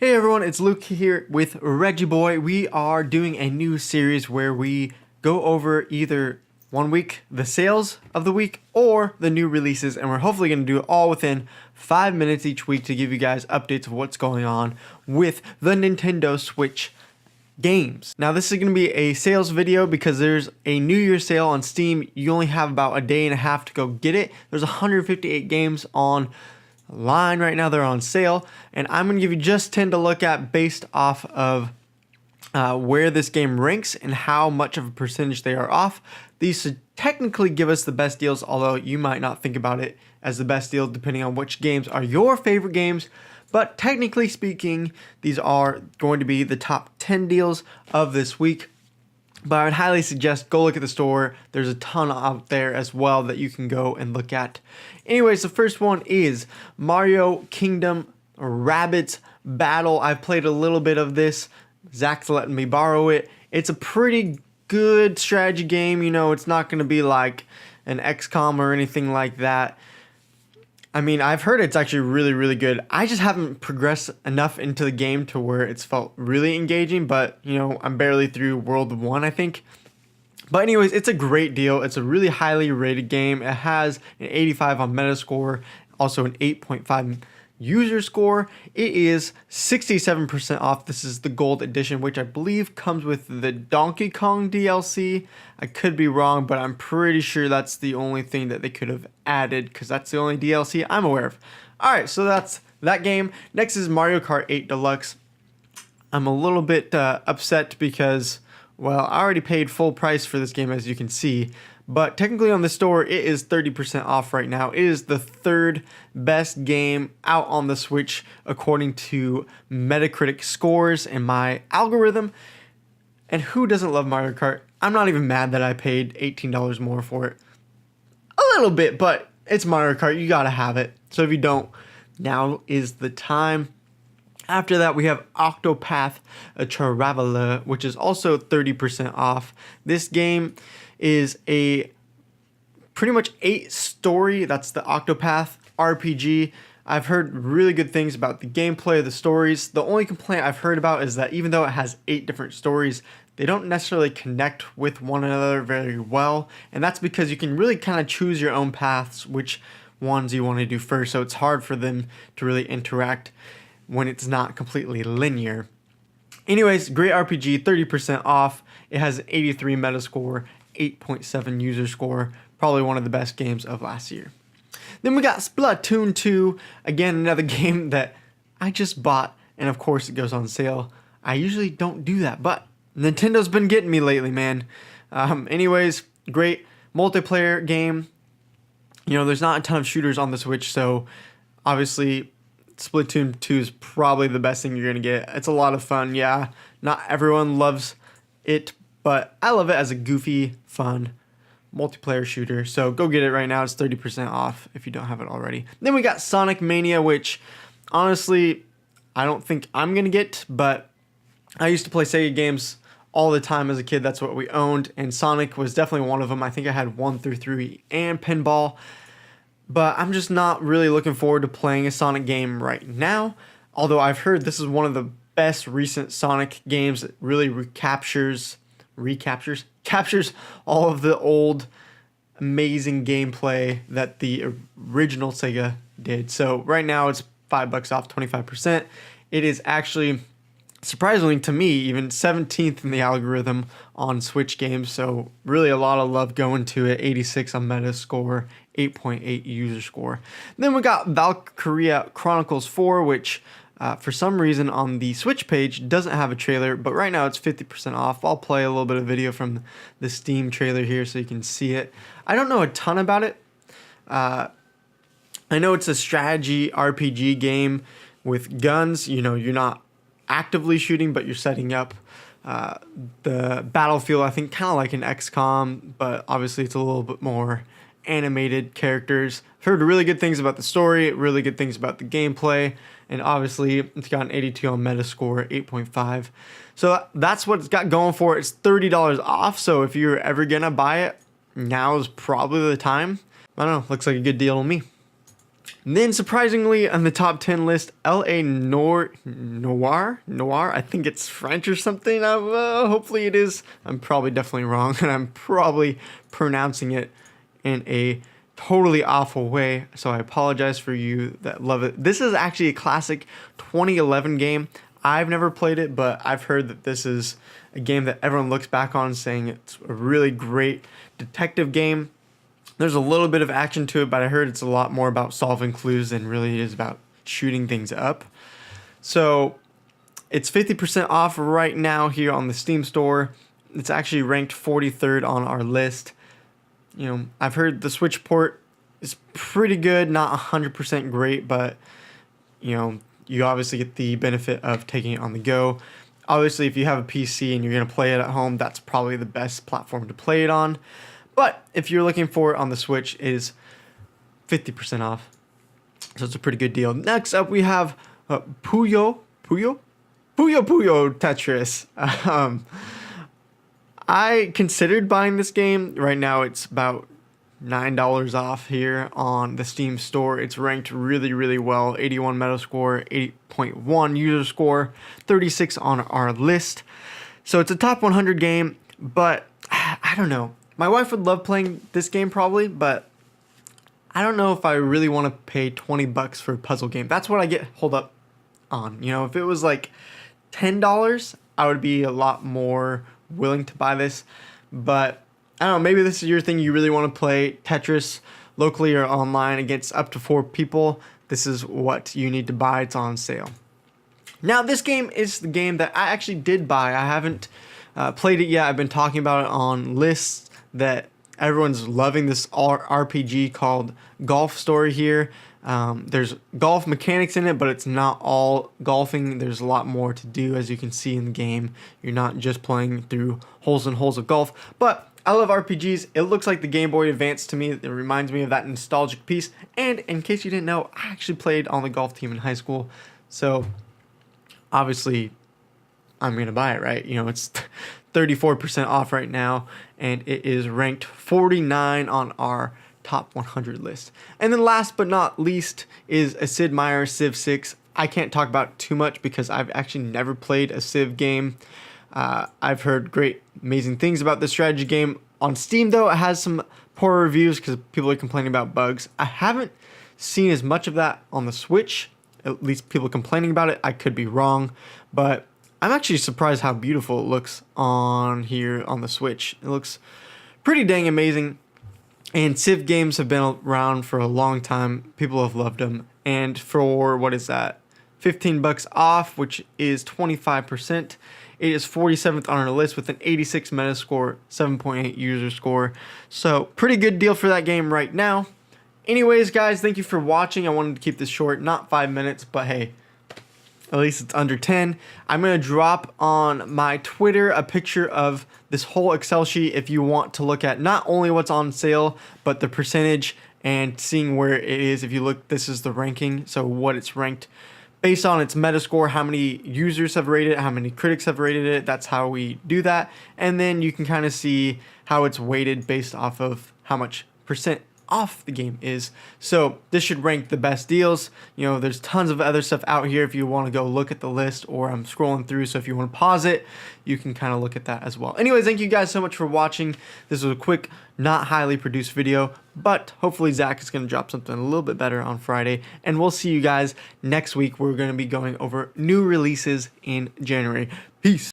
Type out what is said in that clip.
Hey everyone, it's Luke here with Reggie Boy. We are doing a new series where we go over either 1 week, the sales of the week, or the new releases, and we're hopefully going to do it all within 5 minutes each week to give you guys updates of what's going on with the Nintendo Switch games. Now this is going to be a sales video because there's a New Year's sale on Steam. You only have about a day and a half to go get it. There's 158 games on line right now. They're on sale, and I'm going to give you just 10 to look at based off of where this game ranks and how much of a percentage they are off. These should technically give us the best deals, although you might not think about it as the best deal depending on which games are your favorite games. But technically speaking, these are going to be the top 10 deals of this week. But I would highly suggest go look at the store. There's a ton out there as well that you can go and look at. Anyways, the first one is Mario Kingdom Rabbids Battle. I've played a little bit of this. Zach's letting me borrow it. It's a pretty good strategy game. You know, it's not going to be like an XCOM or anything like that. I mean, I've heard it's actually really, really good. I just haven't progressed enough into the game to where it's felt really engaging, but, you know, I'm barely through World 1, I think. But anyways, it's a great deal. It's a really highly rated game. It has an 85 on Metascore, also an 8.5 user score. It is 67% off. This is the gold edition, which I believe comes with the Donkey Kong DLC. I could be wrong, but I'm pretty sure that's the only thing that they could have added because that's the only DLC I'm aware of. Alright, so that's that game. Next is Mario Kart 8 Deluxe. I'm a little bit upset because, well, I already paid full price for this game, as you can see. But technically on the store, it is 30% off right now. It is the third best game out on the Switch according to Metacritic scores and my algorithm. And who doesn't love Mario Kart? I'm not even mad that I paid $18 more for it. A little bit, but it's Mario Kart. You gotta have it. So if you don't, now is the time. After that, we have Octopath Traveler, which is also 30% off. This game is a pretty much 8 story. That's the Octopath RPG. I've heard really good things about the gameplay, the stories. The only complaint I've heard about is that even though it has 8 different stories, they don't necessarily connect with one another very well. And that's because you can really kind of choose your own paths, which ones you want to do first. So it's hard for them to really interact when it's not completely linear. Anyways, great RPG, 30% off. It has an 83 Metascore, 8.7 user score. Probably one of the best games of last year. Then we got Splatoon 2. Again, another game that I just bought, and of course it goes on sale. I usually don't do that, but Nintendo's been getting me lately, man. Anyways, great multiplayer game. You know, there's not a ton of shooters on the Switch, so obviously Splatoon 2 is probably the best thing you're going to get. It's a lot of fun, yeah. Not everyone loves it, but I love it as a goofy, fun multiplayer shooter. So go get it right now. It's 30% off if you don't have it already. Then we got Sonic Mania, which honestly, I don't think I'm going to get, but I used to play Sega games all the time as a kid. That's what we owned, and Sonic was definitely one of them. I think I had 1 through 3 and Pinball. But I'm just not really looking forward to playing a Sonic game right now. Although I've heard this is one of the best recent Sonic games that really captures all of the old amazing gameplay that the original Sega did. So right now it's $5 off, 25%. It is actually, surprisingly to me, even 17th in the algorithm on Switch games. So really a lot of love going to it. 86 on Metascore, 8.8 user score. Then we got Valkyria Chronicles 4, which for some reason on the Switch page doesn't have a trailer, but right now it's 50% off. I'll play a little bit of video from the Steam trailer here so you can see it. I don't know a ton about it. I know it's a strategy RPG game with guns. You know, you're not actively shooting, but you're setting up the battlefield, I think, kind of like an XCOM, but obviously it's a little bit more animated characters. I've heard really good things about the story, really good things about the gameplay, and obviously it's got an 82 on Metascore, 8.5. So that's what it's got going for it. It's $30 off, so if you're ever gonna buy it, now is probably the time. I don't know, looks like a good deal to me. And then surprisingly on the top 10 list, LA Noir, I think it's French or something. Hopefully it is. I'm probably definitely wrong, and I'm probably pronouncing it in a totally awful way. So I apologize for you that love it. This is actually a classic 2011 game. I've never played it, but I've heard that this is a game that everyone looks back on saying it's a really great detective game. There's a little bit of action to it, but I heard it's a lot more about solving clues than really is about shooting things up. So it's 50% off right now here on the Steam store. It's actually ranked 43rd on our list. You know, I've heard the Switch port is pretty good, not 100% great, but you know, you obviously get the benefit of taking it on the go. Obviously, if you have a PC and you're going to play it at home, that's probably the best platform to play it on. But if you're looking for it on the Switch, it is 50% off. So it's a pretty good deal. Next up, we have Puyo Tetris. I considered buying this game. Right now, it's about $9 off here on the Steam store. It's ranked really, really well. 81 Metascore, 8.1 user score, 36 on our list. So it's a top 100 game, but I don't know. My wife would love playing this game probably, but I don't know if I really want to pay 20 bucks for a puzzle game. That's what I get hold up on. You know, if it was like $10, I would be a lot more willing to buy this. But I don't know, maybe this is your thing. You really want to play Tetris locally or online against up to 4 people. This is what you need to buy. It's on sale. Now, this game is the game that I actually did buy. I haven't played it yet. I've been talking about it on lists that everyone's loving this RPG called Golf Story here. There's golf mechanics in it, but it's not all golfing. There's a lot more to do, as you can see in the game. You're not just playing through holes and holes of golf. But I love RPGs. It looks like the Game Boy Advance to me. It reminds me of that nostalgic piece. And in case you didn't know, I actually played on the golf team in high school. So obviously I'm going to buy it, right? You know, it's 34% off right now, and it is ranked 49 on our top 100 list. And then last but not least is a Sid Meier Civ 6. I can't talk about it too much because I've actually never played a Civ game. I've heard great, amazing things about this strategy game. On Steam, though, it has some poor reviews because people are complaining about bugs. I haven't seen as much of that on the Switch, at least people complaining about it. I could be wrong, but I'm actually surprised how beautiful it looks on here on the Switch. It looks pretty dang amazing. And Civ games have been around for a long time. People have loved them. And for, what is that, 15 bucks off, which is 25%. It is 47th on our list with an 86 Metascore, 7.8 user score. So pretty good deal for that game right now. Anyways, guys, thank you for watching. I wanted to keep this short, not 5 minutes, but hey, at least it's under 10. I'm going to drop on my Twitter a picture of this whole Excel sheet if you want to look at not only what's on sale, but the percentage and seeing where it is. If you look, this is the ranking, so what it's ranked based on its Metascore, how many users have rated it, how many critics have rated it. That's how we do that. And then you can kind of see how it's weighted based off of how much percent off the game is. So this should rank the best deals. You know, there's tons of other stuff out here if you want to go look at the list, or I'm scrolling through, so if you want to pause it, you can kind of look at that as well. Anyways, thank you guys so much for watching. This was a quick, not highly produced video, but hopefully Zach is going to drop something a little bit better on Friday, and we'll see you guys next week. We're going to be going over new releases in January. Peace.